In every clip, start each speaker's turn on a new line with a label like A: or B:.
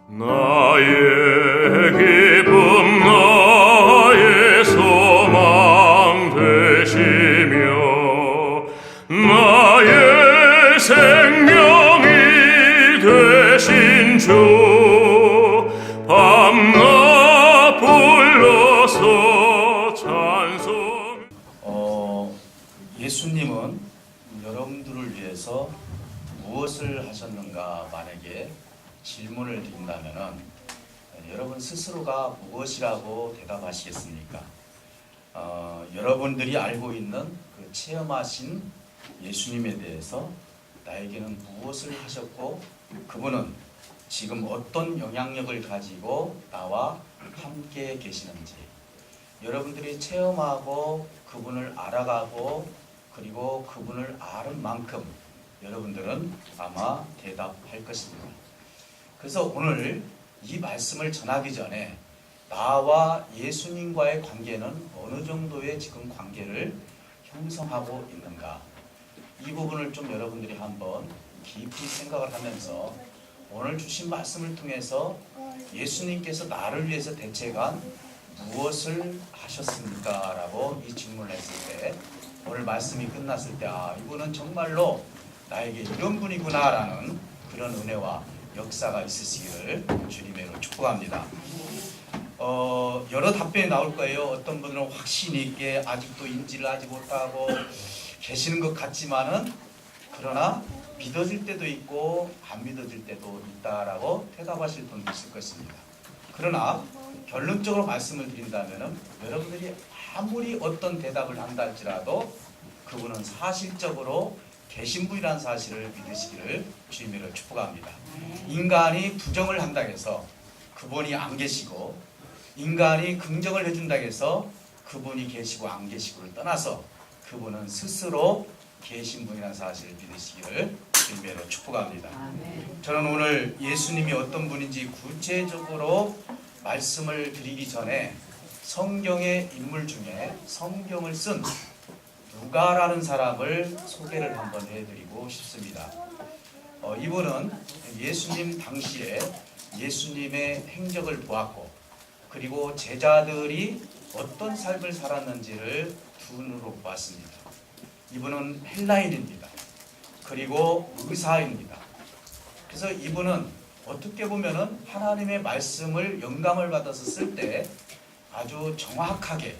A: 나의 기쁨 나의 소망 되시며 나의 생명이 되신 주 밤낮 불러서 찬송.
B: 예수님은 여러분들을 위해서 무엇을 하셨는가 만약에 질문을 드린다면은 여러분 스스로가 무엇이라고 대답하시겠습니까? 여러분들이 알고 있는 그 체험하신 예수님에 대해서 나에게는 무엇을 하셨고 그분은 지금 어떤 영향력을 가지고 나와 함께 계시는지 여러분들이 체험하고 그분을 알아가고 그리고 그분을 아는 만큼 여러분들은 아마 대답할 것입니다. 그래서 오늘 이 말씀을 전하기 전에 나와 예수님과의 관계는 어느 정도의 지금 관계를 형성하고 있는가, 이 부분을 좀 여러분들이 한번 깊이 생각을 하면서 오늘 주신 말씀을 통해서 예수님께서 나를 위해서 대책한 무엇을 하셨습니까? 라고 이 질문을 했을 때 오늘 말씀이 끝났을 때 이분은 정말로 나에게 이런 분이구나 라는 그런 은혜와 역사가 있으시기를 주님의 이름으로 축복합니다. 여러 답변이 나올 거예요. 어떤 분들은 확신 있게 아직도 인지를 하지 못하고 계시는 것 같지만은 그러나 믿어질 때도 있고 안 믿어질 때도 있다라고 대답하실 분도 있을 것입니다. 그러나 결론적으로 말씀을 드린다면은 여러분들이 아무리 어떤 대답을 한다 할지라도 그분은 사실적으로 계신 분이라는 사실을 믿으시기를 주님으로 축복합니다. 인간이 부정을 한다 해서 그분이 안 계시고 인간이 긍정을 해준다 해서 그분이 계시고 안 계시고를 떠나서 그분은 스스로 계신 분이라는 사실을 믿으시기를 주님으로 축복합니다. 저는 오늘 예수님이 어떤 분인지 구체적으로 말씀을 드리기 전에 성경의 인물 중에 성경을 쓴 누가라는 사람을 소개를 한번 해드리고 싶습니다. 이분은 예수님 당시에 예수님의 행적을 보았고 그리고 제자들이 어떤 삶을 살았는지를 두 눈으로 보았습니다. 이분은 헬라인입니다. 그리고 의사입니다. 그래서 이분은 어떻게 보면은 하나님의 말씀을 영감을 받아서 쓸 때 아주 정확하게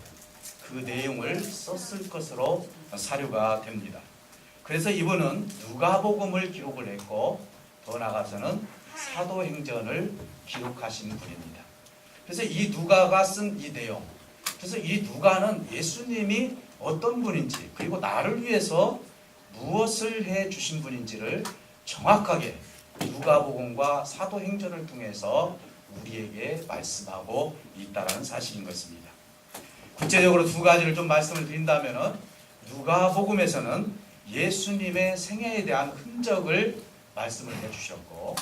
B: 그 내용을 썼을 것으로 사료가 됩니다. 그래서 이분은 누가복음을 기록을 했고 더 나아가서는 사도행전을 기록하신 분입니다. 그래서 이 누가가 쓴 이 내용, 그래서 이 누가는 예수님이 어떤 분인지 그리고 나를 위해서 무엇을 해 주신 분인지를 정확하게 누가복음과 사도행전을 통해서 우리에게 말씀하고 있다는 사실인 것입니다. 구체적으로 두 가지를 좀 말씀을 드린다면은 누가복음에서는 예수님의 생애에 대한 흔적을 말씀을 해주셨고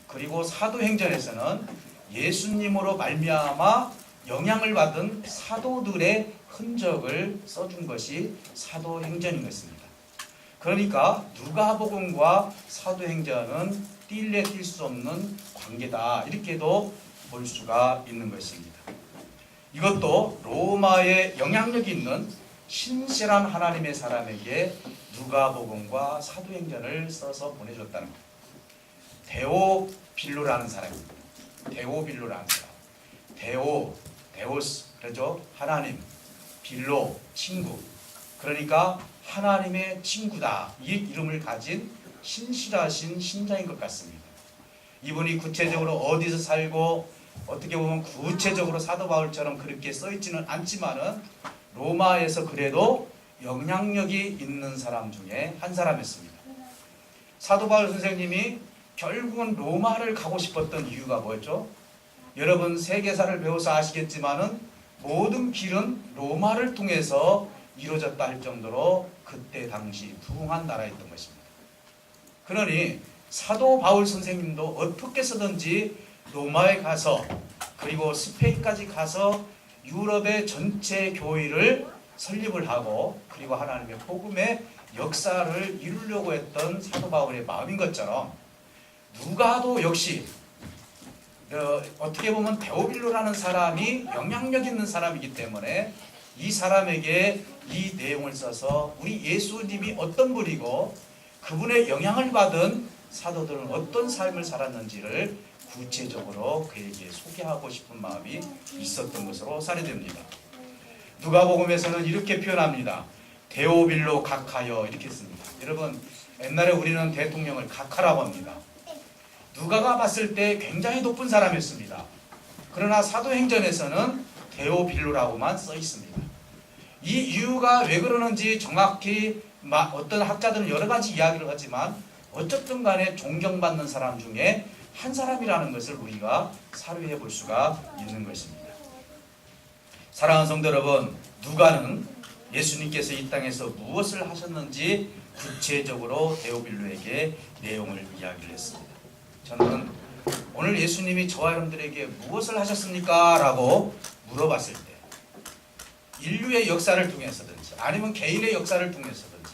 B: 그리고 사도행전에서는 예수님으로 말미암아 영향을 받은 사도들의 흔적을 써준 것이 사도행전인 것입니다. 그러니까 누가복음과 사도행전은 뛸래 뛸 수 없는 관계다 이렇게도 볼 수가 있는 것입니다. 이것도 로마의 영향력이 있는 신실한 하나님의 사람에게 누가복음과 사도행전을 써서 보내줬다는 것. 데오빌로라는 사람입니다. 데오빌로라는 사람. 데오스, 그렇죠? 하나님, 빌로, 친구. 그러니까 하나님의 친구다. 이 이름을 가진 신실하신 신자인 것 같습니다. 이분이 구체적으로 어디서 살고 어떻게 보면 구체적으로 사도 바울처럼 그렇게 써있지는 않지만은 로마에서 그래도 영향력이 있는 사람 중에 한 사람이었습니다. 사도 바울 선생님이 결국은 로마를 가고 싶었던 이유가 뭐였죠? 여러분 세계사를 배워서 아시겠지만은 모든 길은 로마를 통해서 이루어졌다 할 정도로 그때 당시 부흥한 나라였던 것입니다. 그러니 사도 바울 선생님도 어떻게 쓰든지 로마에 가서 그리고 스페인까지 가서 유럽의 전체 교회를 설립을 하고 그리고 하나님의 복음의 역사를 이루려고 했던 사도 바울의 마음인 것처럼 누가도 역시 어떻게 보면 데오빌로라는 사람이 영향력 있는 사람이기 때문에 이 사람에게 이 내용을 써서 우리 예수님이 어떤 분이고 그분의 영향을 받은 사도들은 어떤 삶을 살았는지를 구체적으로 그에게 소개하고 싶은 마음이 있었던 것으로 사례됩니다. 누가복음에서는 이렇게 표현합니다. 데오빌로 각하여 이렇게 씁니다. 여러분 옛날에 우리는 대통령을 각하라고 합니다. 누가가 봤을 때 굉장히 높은 사람이었습니다. 그러나 사도행전에서는 데오빌로라고만 써 있습니다. 이 이유가 왜 그러는지 정확히 어떤 학자들은 여러 가지 이야기를 하지만 어쨌든 간에 존경받는 사람 중에 한 사람이라는 것을 우리가 사료해 볼 수가 있는 것입니다. 사랑하는 성도 여러분, 누가는 예수님께서 이 땅에서 무엇을 하셨는지 구체적으로 데오빌로에게 내용을 이야기를 했습니다. 저는 오늘 예수님이 저와 여러분들에게 무엇을 하셨습니까? 라고 물어봤을 때 인류의 역사를 통해서든지 아니면 개인의 역사를 통해서든지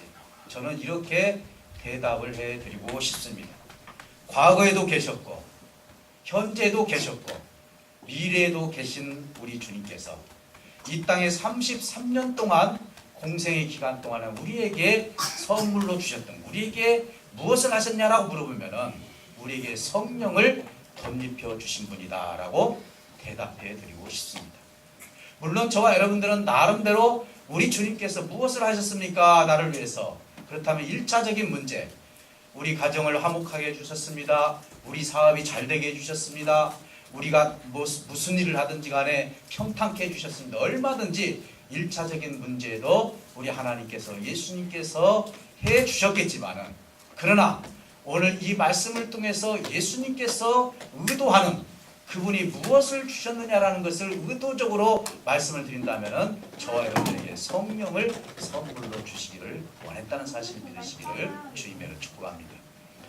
B: 저는 이렇게 대답을 해드리고 싶습니다. 과거에도 계셨고 현재도 계셨고 미래에도 계신 우리 주님께서 이 땅에 33년 동안 공생의 기간 동안에 우리에게 선물로 주셨던 우리에게 무엇을 하셨냐라고 물어보면은 우리에게 성령을 덧입혀 주신 분이다 라고 대답해 드리고 싶습니다. 물론 저와 여러분들은 나름대로 우리 주님께서 무엇을 하셨습니까? 나를 위해서. 그렇다면 1차적인 문제, 우리 가정을 화목하게 해주셨습니다. 우리 사업이 잘 되게 해주셨습니다. 우리가 무슨 일을 하든지 간에 평탄케 해주셨습니다. 얼마든지 1차적인 문제도 우리 하나님께서 예수님께서 해주셨겠지만은 그러나 오늘 이 말씀을 통해서 예수님께서 의도하는 그분이 무엇을 주셨느냐라는 것을 의도적으로 말씀을 드린다면 저와 여러분에게 성령을 선물로 주시기를 원했다는 사실을 믿으시기를 주님으로 축복합니다.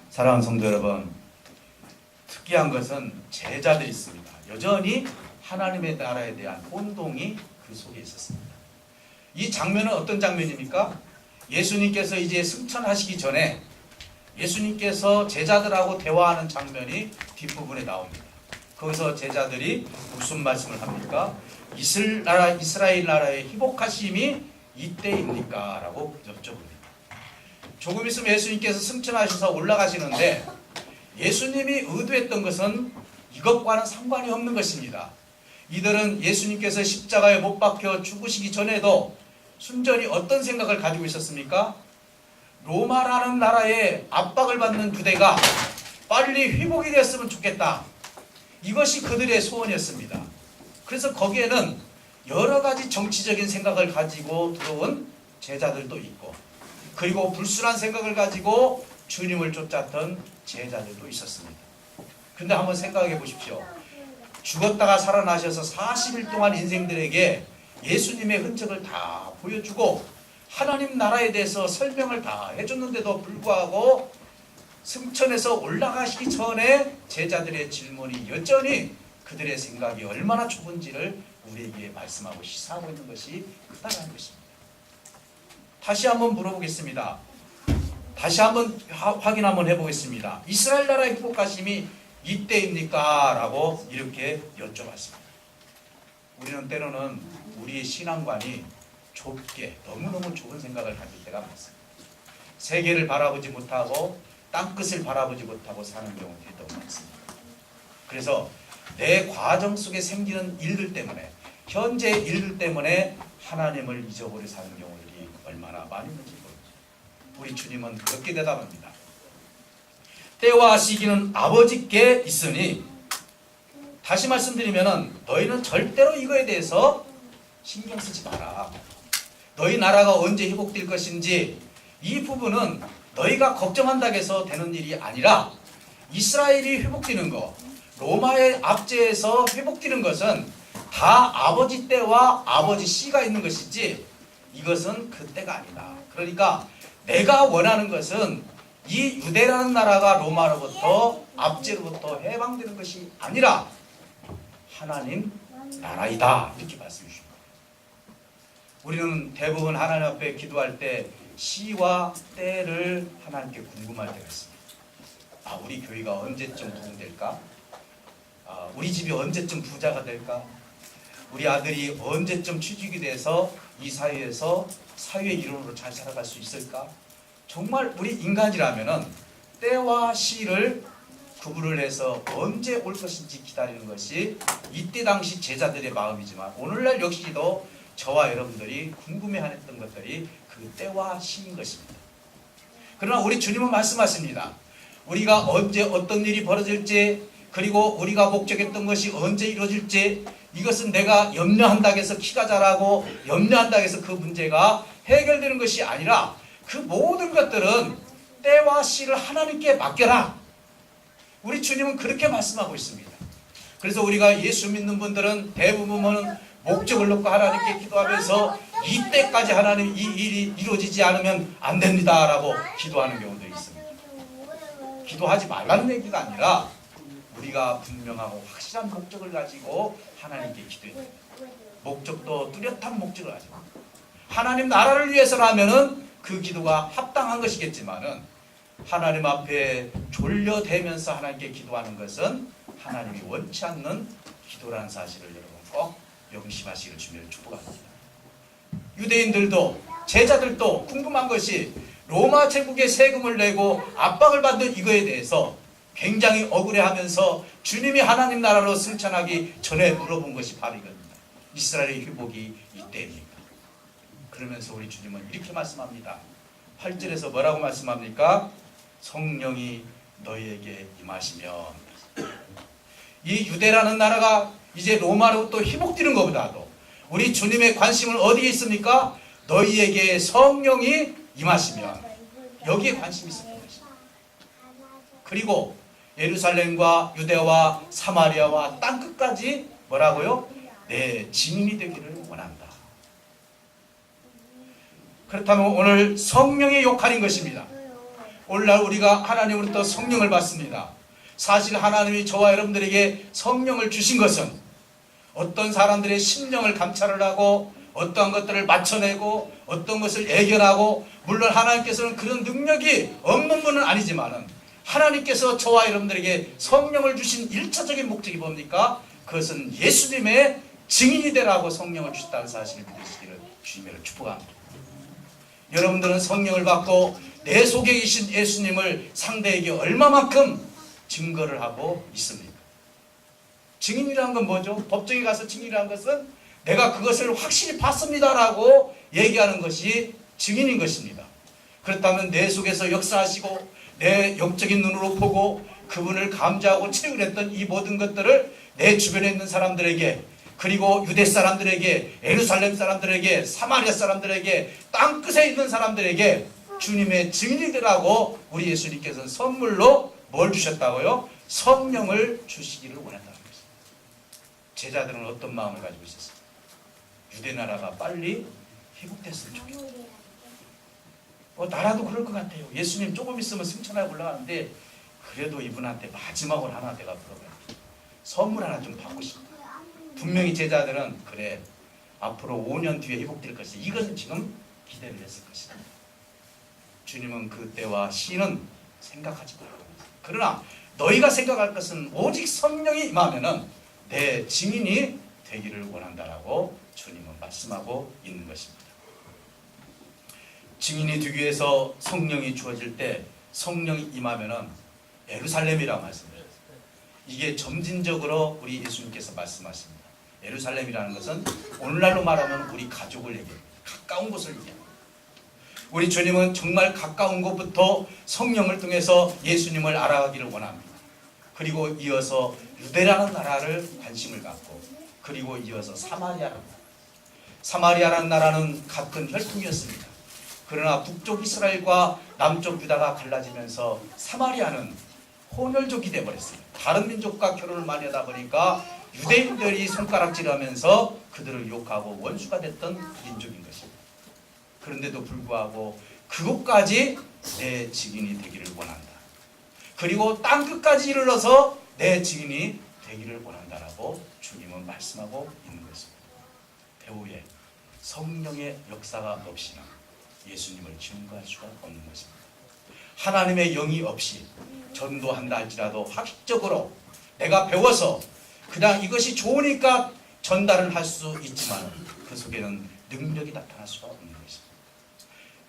B: 사랑하는 성도 여러분, 특이한 것은 제자들이 있습니다. 여전히 하나님의 나라에 대한 혼동이 그 속에 있었습니다. 이 장면은 어떤 장면입니까? 예수님께서 이제 승천하시기 전에 예수님께서 제자들하고 대화하는 장면이 뒷부분에 나옵니다. 거기서 제자들이 무슨 말씀을 합니까? 이스라엘 나라의 회복하심이 이때입니까? 라고 여쭤봅니다. 조금 있으면 예수님께서 승천하셔서 올라가시는데 예수님이 의도했던 것은 이것과는 상관이 없는 것입니다. 이들은 예수님께서 십자가에 못 박혀 죽으시기 전에도 순전히 어떤 생각을 가지고 있었습니까? 로마라는 나라의 압박을 받는 유대가 빨리 회복이 됐으면 좋겠다. 이것이 그들의 소원이었습니다. 그래서 거기에는 여러 가지 정치적인 생각을 가지고 들어온 제자들도 있고 그리고 불순한 생각을 가지고 주님을 쫓았던 제자들도 있었습니다. 근데 한번 생각해 보십시오. 죽었다가 살아나셔서 40일 동안 인생들에게 예수님의 흔적을 다 보여주고 하나님 나라에 대해서 설명을 다 해줬는데도 불구하고 승천해서 올라가시기 전에 제자들의 질문이 여전히 그들의 생각이 얼마나 좁은지를 우리에게 말씀하고 시사하고 있는 것이 크다는 것입니다. 다시 한번 물어보겠습니다. 다시 한번 확인 한번 해보겠습니다. 이스라엘 나라의 회복하심이 이때입니까? 라고 이렇게 여쭤봤습니다. 우리는 때로는 우리의 신앙관이 좁게 너무너무 좁은 생각을 가질 때가 많습니다. 세계를 바라보지 못하고 땅끝을 바라보지 못하고 사는 경우들이 너무 많습니다. 그래서 내 과정 속에 생기는 일들 때문에 현재 일들 때문에 하나님을 잊어버려 사는 경우들이 얼마나 많이 있는지 모릅니다. 우리 주님은 그렇게 대답합니다. 때와 시기는 아버지께 있으니 다시 말씀드리면 너희는 절대로 이거에 대해서 신경 쓰지 마라. 너희 나라가 언제 회복될 것인지 이 부분은 너희가 걱정한다고 해서 되는 일이 아니라 이스라엘이 회복되는 것, 로마의 압제에서 회복되는 것은 다 아버지 때와 아버지 씨가 있는 것이지 이것은 그 때가 아니다. 그러니까 내가 원하는 것은 이 유대라는 나라가 로마로부터 압제로부터 해방되는 것이 아니라 하나님 나라이다. 이렇게 말씀해 주십니다. 우리는 대부분 하나님 앞에 기도할 때 시와 때를 하나님께 궁금할 때가 있습니다. 우리 교회가 언제쯤 부흥될까? 우리 집이 언제쯤 부자가 될까? 우리 아들이 언제쯤 취직이 돼서 이 사회에서 사회 일원으로 잘 살아갈 수 있을까? 정말 우리 인간이라면은 때와 시를 구분을 해서 언제 올 것인지 기다리는 것이 이때 당시 제자들의 마음이지만 오늘날 역시도 저와 여러분들이 궁금해했던 것들이 그 때와 시인 것입니다. 그러나 우리 주님은 말씀하십니다. 우리가 언제 어떤 일이 벌어질지, 그리고 우리가 목적했던 것이 언제 이루어질지, 이것은 내가 염려한다고 해서 키가 자라고 염려한다고 해서 그 문제가 해결되는 것이 아니라 그 모든 것들은 때와 시를 하나님께 맡겨라. 우리 주님은 그렇게 말씀하고 있습니다. 그래서 우리가 예수 믿는 분들은 대부분은 목적을 놓고 하나님께 기도하면서 이때까지 하나님 이 일이 이루어지지 않으면 안 됩니다 라고 기도하는 경우도 있습니다. 기도하지 말라는 얘기가 아니라 우리가 분명하고 확실한 목적을 가지고 하나님께 기도해야 됩니다. 목적도 뚜렷한 목적을 가지고 하나님 나라를 위해서라면은 그 기도가 합당한 것이겠지만은 하나님 앞에 졸려대면서 하나님께 기도하는 것은 하나님이 원치 않는 기도라는 사실을 여러분 꼭 명심하시기를 주님을 축복합니다. 유대인들도 제자들도 궁금한 것이 로마 제국에 세금을 내고 압박을 받는 이거에 대해서 굉장히 억울해하면서 주님이 하나님 나라로 승천하기 전에 물어본 것이 바로 이겁니다. 이스라엘의 회복이 이때입니까? 그러면서 우리 주님은 이렇게 말씀합니다. 8절에서 뭐라고 말씀합니까? 성령이 너희에게 임하시면. 이 유대라는 나라가 이제 로마로 또 회복되는 것보다도 우리 주님의 관심은 어디에 있습니까? 너희에게 성령이 임하시면. 여기에 관심이 있었던 것입니다. 그리고 예루살렘과 유대와 사마리아와 땅끝까지 뭐라고요? 내 증인이 되기를 원한다. 그렇다면 오늘 성령의 역할인 것입니다. 오늘날 우리가 하나님으로부터 성령을 받습니다. 사실 하나님이 저와 여러분들에게 성령을 주신 것은 어떤 사람들의 심령을 감찰을 하고 어떠한 것들을 맞춰내고 어떤 것을 예견하고, 물론 하나님께서는 그런 능력이 없는 분은 아니지만은 하나님께서 저와 여러분들에게 성령을 주신 1차적인 목적이 뭡니까? 그것은 예수님의 증인이 되라고 성령을 주셨다는 사실을 믿으시기를 주님으로 축복합니다. 여러분들은 성령을 받고 내 속에 계신 예수님을 상대에게 얼마만큼 증거를 하고 있습니까? 증인이라는 건 뭐죠? 법정에 가서 증인이라는 것은 내가 그것을 확실히 봤습니다라고 얘기하는 것이 증인인 것입니다. 그렇다면 내 속에서 역사하시고 내 영적인 눈으로 보고 그분을 감지하고 체육했던 이 모든 것들을 내 주변에 있는 사람들에게, 그리고 유대 사람들에게, 예루살렘 사람들에게, 사마리아 사람들에게, 땅끝에 있는 사람들에게 주님의 증인이 되라고 우리 예수님께서는 선물로 뭘 주셨다고요? 성령을 주시기를 원한다는 것입니다. 제자들은 어떤 마음을 가지고 있었습니까? 유대 나라가 빨리 회복됐으면 좋겠다. 나라도 그럴 것 같아요. 예수님 조금 있으면 승천하고 올라가는데 그래도 이분한테 마지막으로 하나 내가 물어봐요. 선물 하나 좀 받고 싶다. 분명히 제자들은 그래, 앞으로 5년 뒤에 회복될 것이다. 이것은 지금 기대를 했을 것이다. 주님은 그때와 시는 생각하지 말라고 합니다. 그러나 너희가 생각할 것은 오직 성령이 임하면은 내 증인이 되기를 원한다라고 주님은 말씀하고 있는 것입니다. 증인이 되기 위해서 성령이 주어질 때 성령이 임하면은 예루살렘이라고 말씀드렸어요. 이게 점진적으로 우리 예수님께서 말씀하십니다. 예루살렘이라는 것은 오늘날로 말하면 우리 가족을 얘기합니다. 가까운 곳을 얘기합니다. 우리 주님은 정말 가까운 곳부터 성령을 통해서 예수님을 알아가기를 원합니다. 그리고 이어서 유대라는 나라를 관심을 갖고, 그리고 이어서 사마리아라는 나라는 같은 혈통이었습니다. 그러나 북쪽 이스라엘과 남쪽 유다가 갈라지면서 사마리아는 혼혈족이 되어버렸어요. 다른 민족과 결혼을 많이 하다 보니까 유대인들이 손가락질하면서 그들을 욕하고 원수가 됐던 민족인 것입니다. 그런데도 불구하고 그곳까지 내 증인이 되기를 원한다. 그리고 땅끝까지 이르러서 내 증인이 되기를 원한다라고 주님은 말씀하고 있는 것입니다. 배후에 성령의 역사가 없이는 예수님을 증거할 수가 없는 것입니다. 하나님의 영이 없이 전도한다 할지라도 학식적으로 내가 배워서 그냥 이것이 좋으니까 전달을 할 수 있지만 그 속에는 능력이 나타날 수가 없는 것입니다.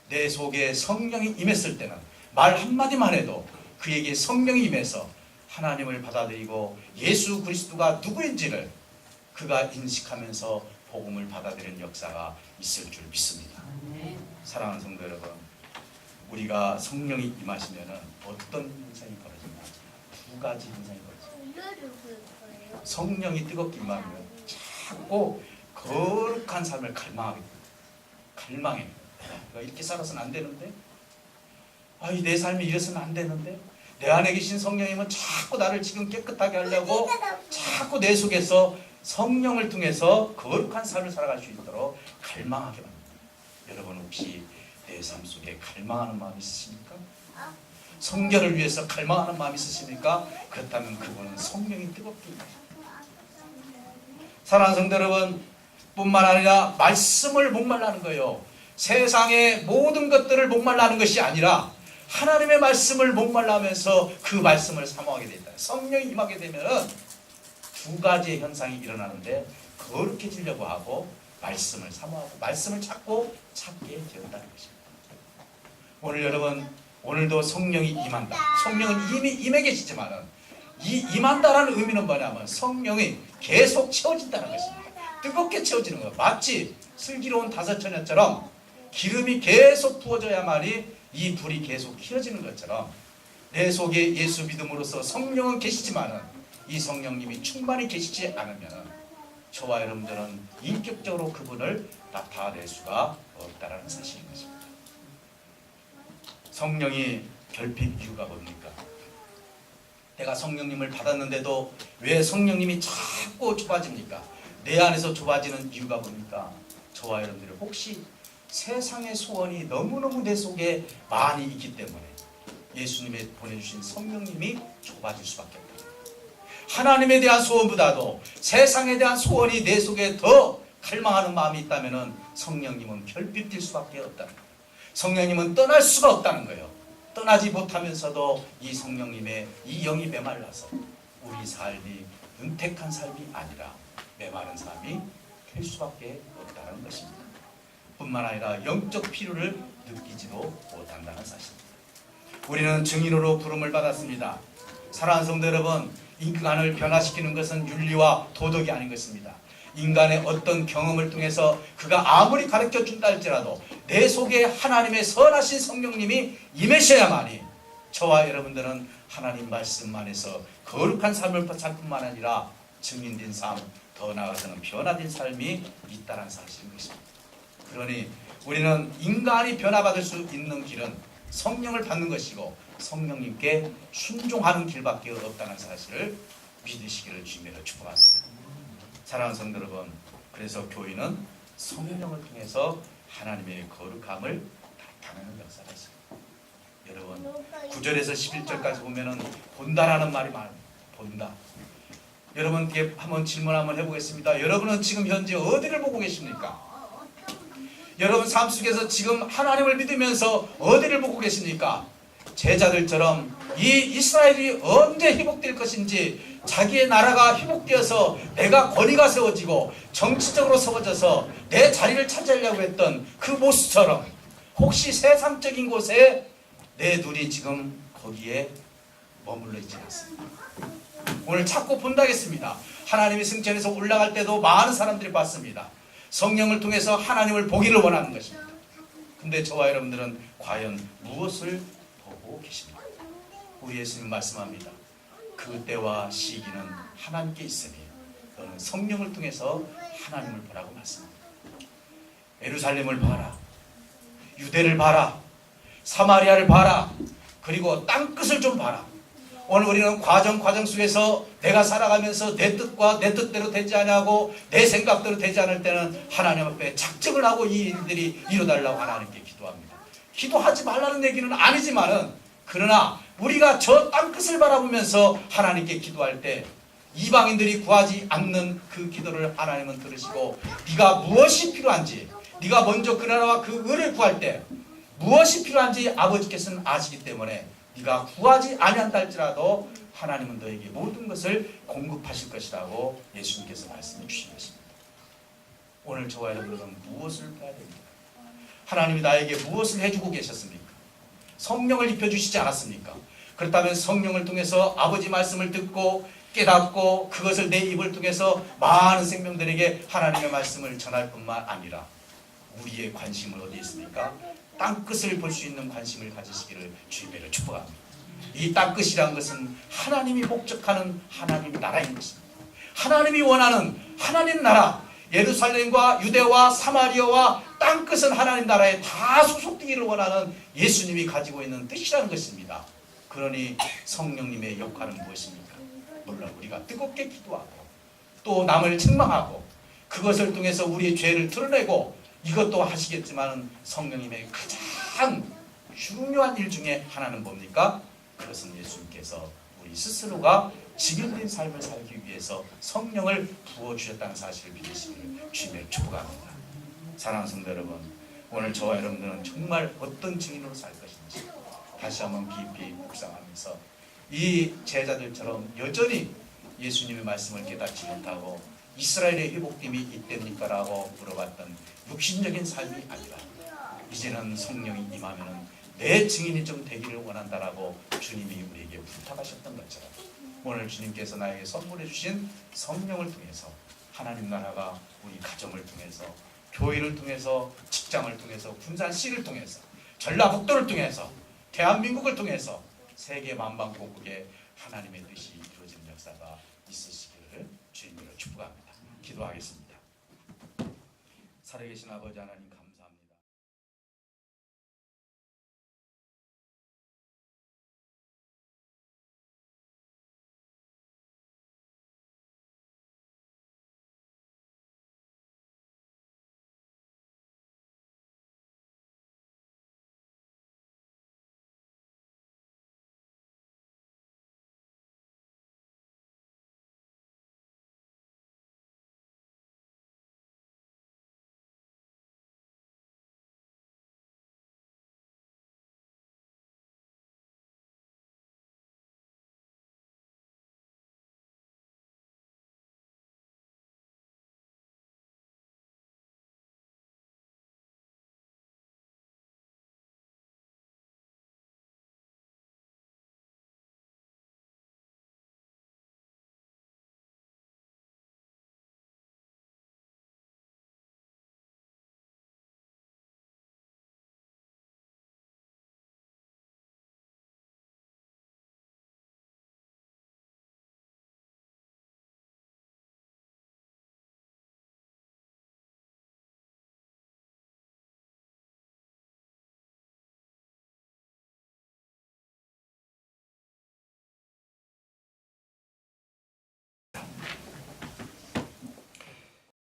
B: 내 속에 성령이 임했을 때는 말 한마디만 해도 그에게 성령이 임해서 하나님을 받아들이고 예수 그리스도가 누구인지를 그가 인식하면서 복음을 받아들이는 역사가 있을 줄 믿습니다. 사랑하는 성도 여러분, 우리가 성령이 임하시면 어떤 현상이 벌어지냐? 두 가지 현상이 벌어집니다. 성령이 뜨겁게 임하면 자꾸 거룩한 삶을 갈망해. 내가 이렇게 살아서는 안 되는데, 내 삶이 이래서는 안 되는데, 내 안에 계신 성령님은 자꾸 나를 지금 깨끗하게 하려고 자꾸 내 속에서 성령을 통해서 거룩한 삶을 살아갈 수 있도록 갈망하게 합니다. 여러분 혹시 내 삶 속에 갈망하는 마음이 있으십니까? 성결을 위해서 갈망하는 마음이 있으십니까? 그렇다면 그분은 성령이 뜨겁게 임하십니다. 사랑하는 성도 여러분, 뿐만 아니라 말씀을 목말라는 거예요. 세상의 모든 것들을 목말라는 것이 아니라 하나님의 말씀을 목말라하면서 그 말씀을 사모하게 된다. 성령이 임하게 되면 두 가지의 현상이 일어나는데, 거룩해지려고 하고 말씀을 사모하고 말씀을 찾고 찾게 되었다는 것입니다. 오늘 여러분, 오늘도 성령이 임한다. 성령은 이미 임해 계시지만은 이 임한다라는 의미는 뭐냐면 성령이 계속 채워진다는 것입니다. 뜨겁게 채워지는 것. 마치 슬기로운 다섯처녀처럼 기름이 계속 부어져야만이 이 불이 계속 켜지는 것처럼 내 속에 예수 믿음으로써 성령은 계시지만은 이 성령님이 충만히 계시지 않으면 저와 여러분들은 인격적으로 그분을 나타낼 수가 없다라는 사실인 것입니다. 성령이 결핍 이유가 뭡니까? 내가 성령님을 받았는데도 왜 성령님이 자꾸 좁아집니까? 내 안에서 좁아지는 이유가 뭡니까? 저와 여러분들이 혹시 세상의 소원이 너무너무 내 속에 많이 있기 때문에 예수님이 보내주신 성령님이 좁아질 수밖에 없다. 하나님에 대한 소원보다도 세상에 대한 소원이 내 속에 더 갈망하는 마음이 있다면 성령님은 결핍될 수밖에 없다는 거예요. 성령님은 떠날 수가 없다는 거예요. 떠나지 못하면서도 이 성령님의 이 영이 메말라서 우리 삶이 윤택한 삶이 아니라 메마른 삶이 될 수밖에 없다는 것입니다. 뿐만 아니라 영적 필요를 느끼지도 못한다는 사실입니다. 우리는 증인으로 부름을 받았습니다. 사랑하는 성도 여러분, 인간을 변화시키는 것은 윤리와 도덕이 아닌 것입니다. 인간의 어떤 경험을 통해서 그가 아무리 가르쳐준다 할지라도 내 속에 하나님의 선하신 성령님이 임하셔야만이 저와 여러분들은 하나님 말씀 안에서 거룩한 삶을 살 뿐만 아니라 증인된 삶, 더 나아가서는 변화된 삶이 있다는 사실인 것입니다. 그러니 우리는 인간이 변화받을 수 있는 길은 성령을 받는 것이고 성령님께 순종하는 길밖에 없다는 사실을 믿으시기를 주님으로 축복합니다. 사랑하는 성도 여러분, 그래서 교회는 성령을 통해서 하나님의 거룩함을 나타내는 역사가 있습니다. 여러분 9절에서 11절까지 보면은 본다라는 말이 많아요. 본다. 여러분께 한번 질문 한번 해보겠습니다. 여러분은 지금 현재 어디를 보고 계십니까? 여러분 삶 속에서 지금 하나님을 믿으면서 어디를 보고 계십니까? 제자들처럼 이 이스라엘이 언제 회복될 것인지 자기의 나라가 회복되어서 내가 권위가 세워지고 정치적으로 세워져서 내 자리를 차지하려고 했던 그 모습처럼 혹시 세상적인 곳에 내 눈이 지금 거기에 머물러 있지 않습니다. 오늘 찾고 본다겠습니다. 하나님의 승천에서 올라갈 때도 많은 사람들이 봤습니다. 성령을 통해서 하나님을 보기를 원하는 것입니다. 근데 저와 여러분들은 과연 무엇을 보고 계십니까? 우리 예수님 말씀합니다. 그 때와 시기는 하나님께 있으니 너는 성령을 통해서 하나님을 보라고 말씀합니다. 예루살렘을 봐라. 유대를 봐라. 사마리아를 봐라. 그리고 땅끝을 좀 봐라. 오늘 우리는 과정 속에서 내가 살아가면서 내 뜻과 내 뜻대로 되지 않냐고 내 생각대로 되지 않을 때는 하나님 앞에 작정을 하고 이 일들이 이루어달라고 하나님께 기도합니다. 기도하지 말라는 얘기는 아니지만은 그러나 우리가 저 땅끝을 바라보면서 하나님께 기도할 때 이방인들이 구하지 않는 그 기도를 하나님은 들으시고 네가 무엇이 필요한지 네가 먼저 그 나라와 그 의를 구할 때 무엇이 필요한지 아버지께서는 아시기 때문에 네가 구하지 아니한다 할지라도 하나님은 너에게 모든 것을 공급하실 것이라고 예수님께서 말씀해 주신 것입니다. 오늘 저와 여러분은 무엇을 해야 됩니까? 하나님이 나에게 무엇을 해주고 계셨습니까? 성령을 입혀주시지 않았습니까? 그렇다면 성령을 통해서 아버지 말씀을 듣고 깨닫고 그것을 내 입을 통해서 많은 생명들에게 하나님의 말씀을 전할 뿐만 아니라 우리의 관심은 어디에 있습니까? 땅끝을 볼 수 있는 관심을 가지시기를 주님으로 축복합니다. 이 땅끝이라는 것은 하나님이 목적하는 하나님의 나라인 것입니다. 하나님이 원하는 하나님 나라, 예루살렘과 유대와 사마리아와 땅끝은 하나님 나라에 다 소속되기를 원하는 예수님이 가지고 있는 뜻이라는 것입니다. 그러니 성령님의 역할은 무엇입니까? 물론 우리가 뜨겁게 기도하고 또 남을 책망하고 그것을 통해서 우리의 죄를 드러내고 이것도 하시겠지만 성령님의 가장 중요한 일 중에 하나는 뭡니까? 그것은 예수님께서 우리 스스로가 직일된 삶을 살기 위해서 성령을 부어주셨다는 사실을 믿으시기를 주님의 축복합니다. 사랑하는 성도 여러분, 오늘 저와 여러분들은 정말 어떤 증인으로 살 것인지 다시 한번 깊이 묵상하면서 이 제자들처럼 여전히 예수님의 말씀을 깨닫지 못하고 이스라엘의 회복됨이 이때입니까? 라고 물어봤던 육신적인 삶이 아니라 이제는 성령이 임하면 내 증인이 좀 되기를 원한다라고 주님이 우리에게 부탁하셨던 것처럼 오늘 주님께서 나에게 선물해 주신 성령을 통해서 하나님 나라가 우리 가정을 통해서 교회를 통해서 직장을 통해서 군산시를 통해서 전라북도를 통해서 대한민국을 통해서 세계 만방곡곡에 하나님의 뜻이 이루어지는 역사가 있으시기를 주님으로 축복합니다. 기도하겠습니다. 살아계신 아버지 하나님